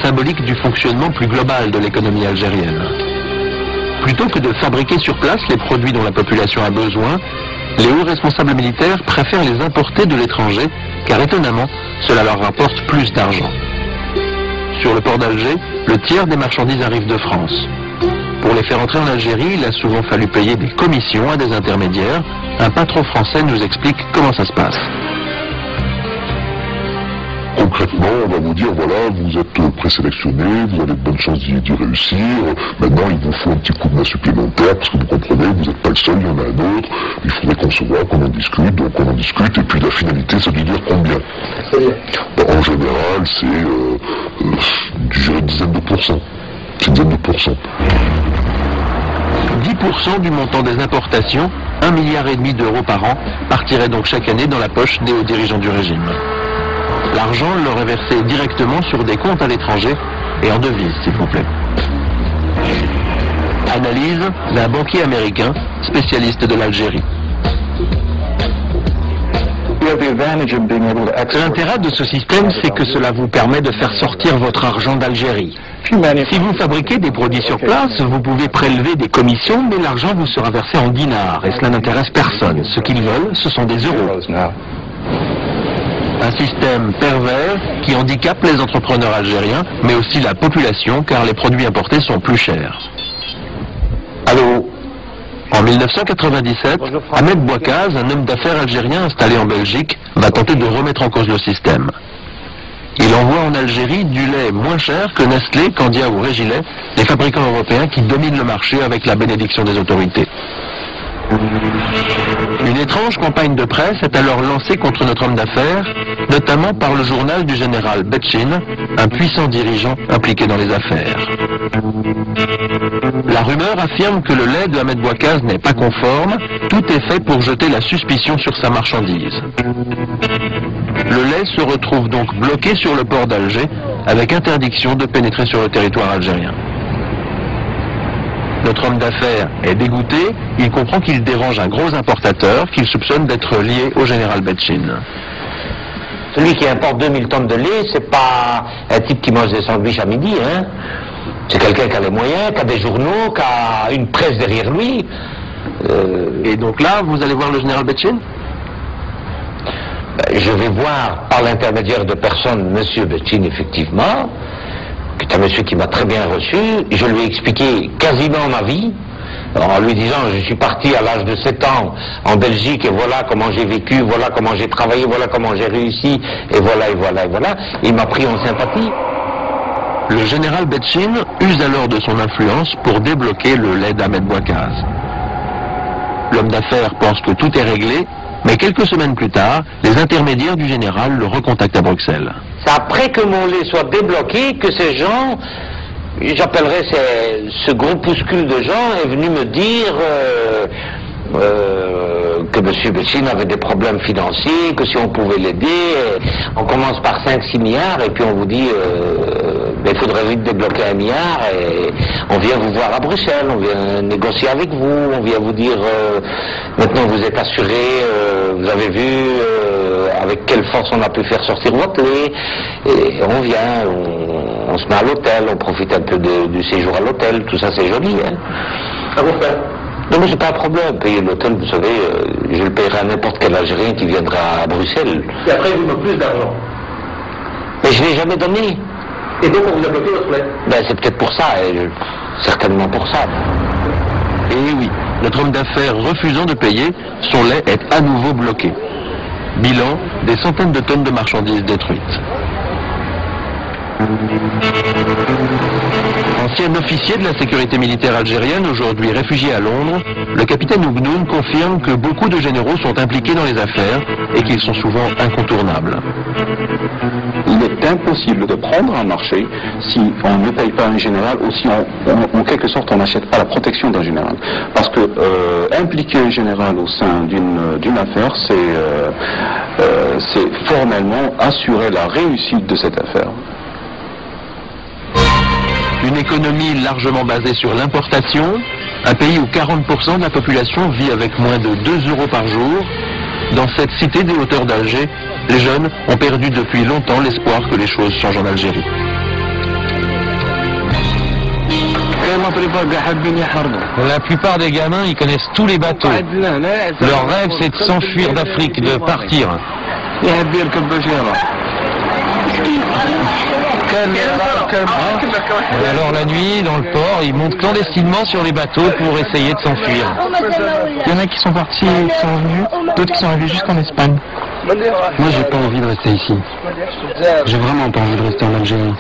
symbolique du fonctionnement plus global de l'économie algérienne. Plutôt que de fabriquer sur place les produits dont la population a besoin, les hauts responsables militaires préfèrent les importer de l'étranger, car étonnamment, cela leur rapporte plus d'argent. Sur le port d'Alger, le tiers des marchandises arrivent de France. Pour les faire entrer en Algérie, il a souvent fallu payer des commissions à des intermédiaires. Un patron français nous explique comment ça se passe. Concrètement, on va vous dire, voilà, vous êtes présélectionné, vous avez de bonnes chances d'y réussir. Maintenant, il vous faut un petit coup de main supplémentaire, parce que vous comprenez, vous n'êtes pas le seul, il y en a un autre. Il faudrait qu'on se voit, qu'on en discute, donc on en discute, et puis la finalité, ça veut dire combien. Bon, en général, c'est une dizaine de pourcents. C'est une dizaine de pourcents. 10% du montant des importations, 1,5 milliard d'euros par an, partirait donc chaque année dans la poche des hauts dirigeants du régime. L'argent leur est versé directement sur des comptes à l'étranger et en devises, s'il vous plaît. Analyse d'un banquier américain, spécialiste de l'Algérie. L'intérêt de ce système, c'est que cela vous permet de faire sortir votre argent d'Algérie. Si vous fabriquez des produits sur place, vous pouvez prélever des commissions, mais l'argent vous sera versé en dinars, et cela n'intéresse personne. Ce qu'ils veulent, ce sont des euros. Un système pervers qui handicape les entrepreneurs algériens, mais aussi la population, car les produits importés sont plus chers. Allô ? En 1997, Ahmed Bouakaz, un homme d'affaires algérien installé en Belgique, va tenter de remettre en cause le système. Il envoie en Algérie du lait moins cher que Nestlé, Candia ou Régilet, les fabricants européens qui dominent le marché avec la bénédiction des autorités. Une étrange campagne de presse est alors lancée contre notre homme d'affaires, notamment par le journal du général Betchin, un puissant dirigeant impliqué dans les affaires. La rumeur affirme que le lait de Ahmed Bouakaz n'est pas conforme, tout est fait pour jeter la suspicion sur sa marchandise. Le lait se retrouve donc bloqué sur le port d'Alger, avec interdiction de pénétrer sur le territoire algérien. Notre homme d'affaires est dégoûté, il comprend qu'il dérange un gros importateur qu'il soupçonne d'être lié au général Betchin. Celui qui importe 2000 tonnes de lait, c'est pas un type qui mange des sandwichs à midi, hein. C'est quelqu'un qui a les moyens, qui a des journaux, qui a une presse derrière lui. Et donc là, vous allez voir le général Betchin ? Je vais voir par l'intermédiaire de personnes monsieur Betchin, effectivement, qui est un monsieur qui m'a très bien reçu. Je lui ai expliqué quasiment ma vie, en lui disant je suis parti à l'âge de 7 ans en Belgique et voilà comment j'ai vécu, voilà comment j'ai travaillé, voilà comment j'ai réussi, et voilà, et voilà, et voilà. Il m'a pris en sympathie. Le général Betchin use alors de son influence pour débloquer le lait d'Ahmed Bouakaz. L'homme d'affaires pense que tout est réglé, mais quelques semaines plus tard, les intermédiaires du général le recontactent à Bruxelles. C'est après que mon lait soit débloqué que ces gens, j'appellerais ce groupuscule de gens, est venu me dire que M. Betchin avait des problèmes financiers, que si on pouvait l'aider, on commence par 5-6 milliards et puis on vous dit il faudrait vite débloquer 1 milliard et on vient vous voir à Bruxelles, on vient négocier avec vous, on vient vous dire maintenant vous êtes assuré, vous avez vu avec quelle force on a pu faire sortir votre lait, et on vient, on se met à l'hôtel, on profite un peu du séjour à l'hôtel, tout ça c'est joli, hein. Ça vous fait ? Non mais c'est pas un problème, payer l'hôtel, vous savez, je le payerai à n'importe quel Algérien qui viendra à Bruxelles. Et après il vous donne plus d'argent. Mais je ne l'ai jamais donné. Et donc on vous a bloqué votre lait ? Ben c'est peut-être pour ça, certainement pour ça. Et oui, notre homme d'affaires refusant de payer, son lait est à nouveau bloqué. Bilan, des centaines de tonnes de marchandises détruites. Ancien officier de la sécurité militaire algérienne, aujourd'hui réfugié à Londres, le capitaine Ougnoun confirme que beaucoup de généraux sont impliqués dans les affaires et qu'ils sont souvent incontournables. Il est impossible de prendre un marché si on ne paye pas un général ou si en quelque sorte on n'achète pas la protection d'un général. Parce que impliquer un général au sein d'une affaire, c'est formellement assurer la réussite de cette affaire. Une économie largement basée sur l'importation, un pays où 40% de la population vit avec moins de 2 euros par jour. Dans cette cité des hauteurs d'Alger, les jeunes ont perdu depuis longtemps l'espoir que les choses changent en Algérie. La plupart des gamins, ils connaissent tous les bateaux. Leur rêve, c'est de s'enfuir d'Afrique, de partir. Et alors la nuit, dans le port, ils montent clandestinement sur les bateaux pour essayer de s'enfuir. Il y en a qui sont partis et qui sont revenus, d'autres qui sont arrivés jusqu'en Espagne. Moi, j'ai pas envie de rester ici. J'ai vraiment pas envie de rester en Algérie.